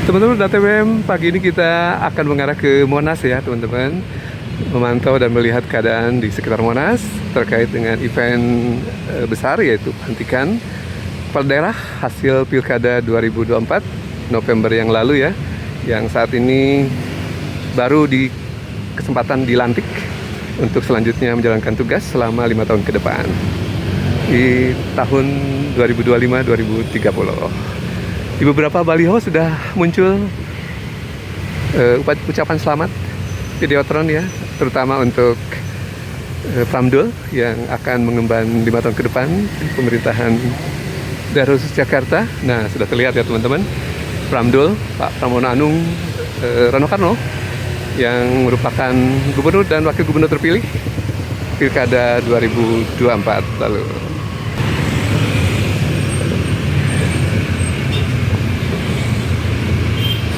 Teman-teman DATWM, pagi ini kita akan mengarah ke Monas ya teman-teman, memantau dan melihat keadaan di sekitar Monas terkait dengan event besar, yaitu pelantikan kepala daerah hasil Pilkada 2024 November yang lalu ya, yang saat ini baru di kesempatan dilantik untuk selanjutnya menjalankan tugas selama 5 tahun ke depan di tahun 2025-2030. Di beberapa baliho sudah muncul ucapan selamat videotron ya, terutama untuk Pramdul yang akan mengemban 5 tahun ke depan di pemerintahan daerah khusus Jakarta. Nah, sudah terlihat ya teman-teman, Pramdul, Pak Pramono Anung Rano Karno, yang merupakan gubernur dan wakil gubernur terpilih Pilkada 2024 lalu.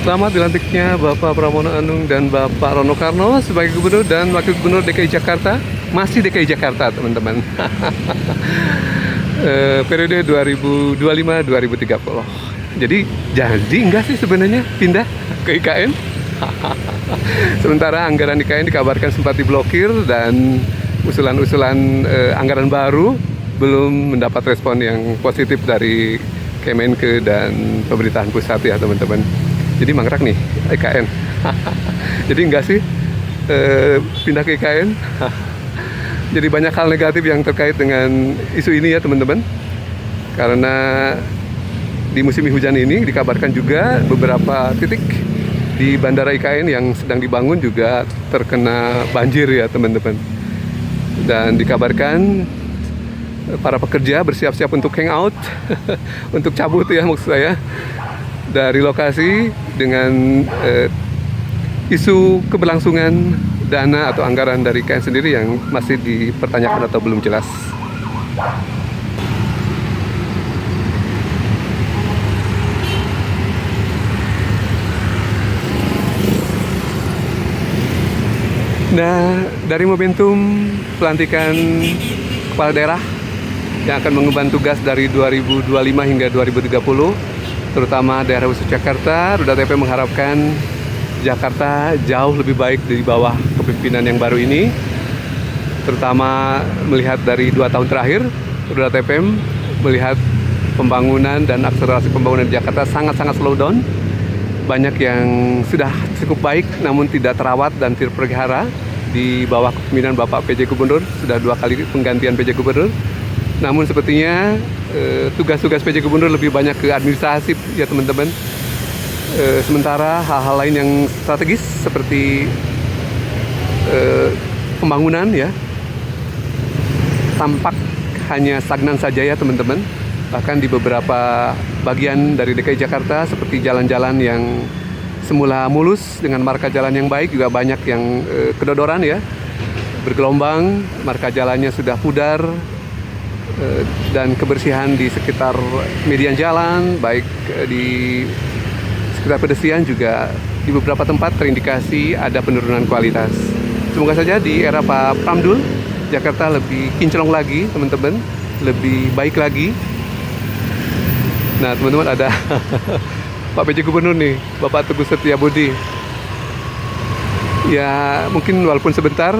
Selamat dilantiknya Bapak Pramono Anung dan Bapak Rano Karno sebagai Gubernur dan Wakil Gubernur DKI Jakarta. Masih DKI Jakarta teman-teman. Periode 2025-2030. Jadi enggak sih sebenarnya pindah ke IKN? Sementara anggaran IKN dikabarkan sempat diblokir dan usulan-usulan anggaran baru belum mendapat respon yang positif dari Kemenke dan pemerintahan pusat ya teman-teman. Jadi mangkrak nih IKN. Jadi enggak sih pindah ke IKN. Jadi banyak hal negatif yang terkait dengan isu ini ya teman-teman. Karena di musim hujan ini dikabarkan juga beberapa titik di Bandara IKN yang sedang dibangun juga terkena banjir ya teman-teman. Dan dikabarkan para pekerja bersiap-siap untuk hangout, untuk cabut ya maksud saya, dari lokasi dengan isu keberlangsungan dana atau anggaran dari IKN sendiri yang masih dipertanyakan atau belum jelas. Nah, dari momentum pelantikan kepala daerah yang akan mengemban tugas dari 2025 hingga 2030, terutama daerah khusus Jakarta, DATWM mengharapkan Jakarta jauh lebih baik di bawah kepemimpinan yang baru ini. Terutama melihat dari 2 tahun terakhir, DATWM melihat pembangunan dan akselerasi pembangunan di Jakarta sangat-sangat slow down. Banyak yang sudah cukup baik namun tidak terawat dan terpelihara di bawah kepemimpinan Bapak PJ Gubernur. Sudah 2 kali penggantian PJ Gubernur. Namun sepertinya tugas-tugas PJ Gubernur lebih banyak ke administrasi ya teman-teman. Sementara hal-hal lain yang strategis seperti pembangunan ya tampak hanya stagnan saja ya teman-teman. Bahkan di beberapa bagian dari DKI Jakarta seperti jalan-jalan yang semula mulus dengan marka jalan yang baik juga banyak yang kedodoran ya, bergelombang, marka jalannya sudah pudar. Dan kebersihan di sekitar median jalan, baik di sekitar pedestrian juga di beberapa tempat terindikasi ada penurunan kualitas. Semoga saja di era Pak Pramdul, Jakarta lebih kinclong lagi teman-teman, lebih baik lagi. Nah teman-teman, ada Pak PJ Gubernur nih, Bapak Teguh Setiabudi. Ya mungkin walaupun sebentar,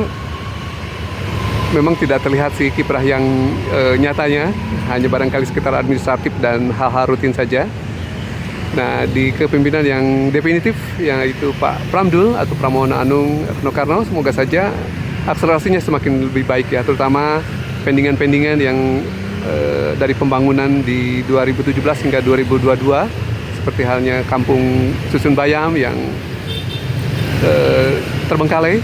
memang tidak terlihat sih kiprah yang nyatanya, hanya barangkali sekitar administratif dan hal-hal rutin saja. Nah, di kepemimpinan yang definitif, yaitu Pak Pramdul atau Pramono Anung Rano Karno, semoga saja akselerasinya semakin lebih baik ya, terutama pendingan-pendingan yang dari pembangunan di 2017 hingga 2022, seperti halnya Kampung Susun Bayam yang terbengkalai,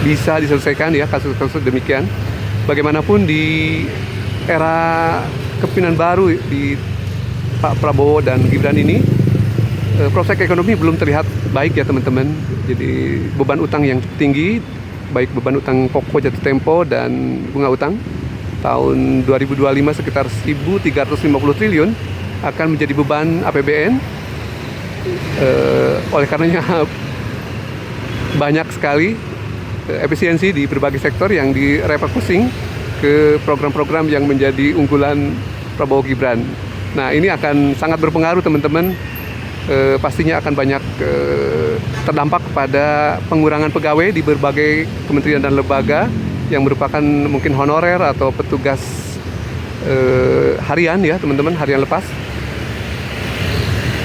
bisa diselesaikan ya kasus-kasus demikian. Bagaimanapun di era kepemimpinan baru di Pak Prabowo dan Gibran ini, prospek ekonomi belum terlihat baik ya teman-teman. Jadi beban utang yang cukup tinggi, baik beban utang pokok jatuh tempo dan bunga utang tahun 2025 sekitar 1.350 triliun akan menjadi beban APBN. Oleh karenanya banyak sekali efisiensi di berbagai sektor yang direfocusing ke program-program yang menjadi unggulan Prabowo Gibran. Nah, ini akan sangat berpengaruh teman-teman pastinya akan banyak terdampak pada pengurangan pegawai di berbagai kementerian dan lembaga yang merupakan mungkin honorer atau petugas harian ya teman-teman, harian lepas.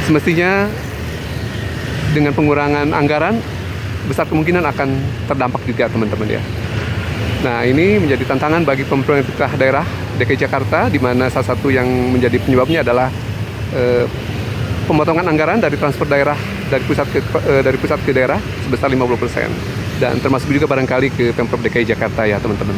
Semestinya dengan pengurangan anggaran besar kemungkinan akan terdampak juga teman-teman ya. Nah, ini menjadi tantangan bagi pemerintah daerah DKI Jakarta, di mana salah satu yang menjadi penyebabnya adalah pemotongan anggaran dari transfer daerah dari pusat ke daerah sebesar 50%, dan termasuk juga barangkali ke Pemprov DKI Jakarta ya teman-teman.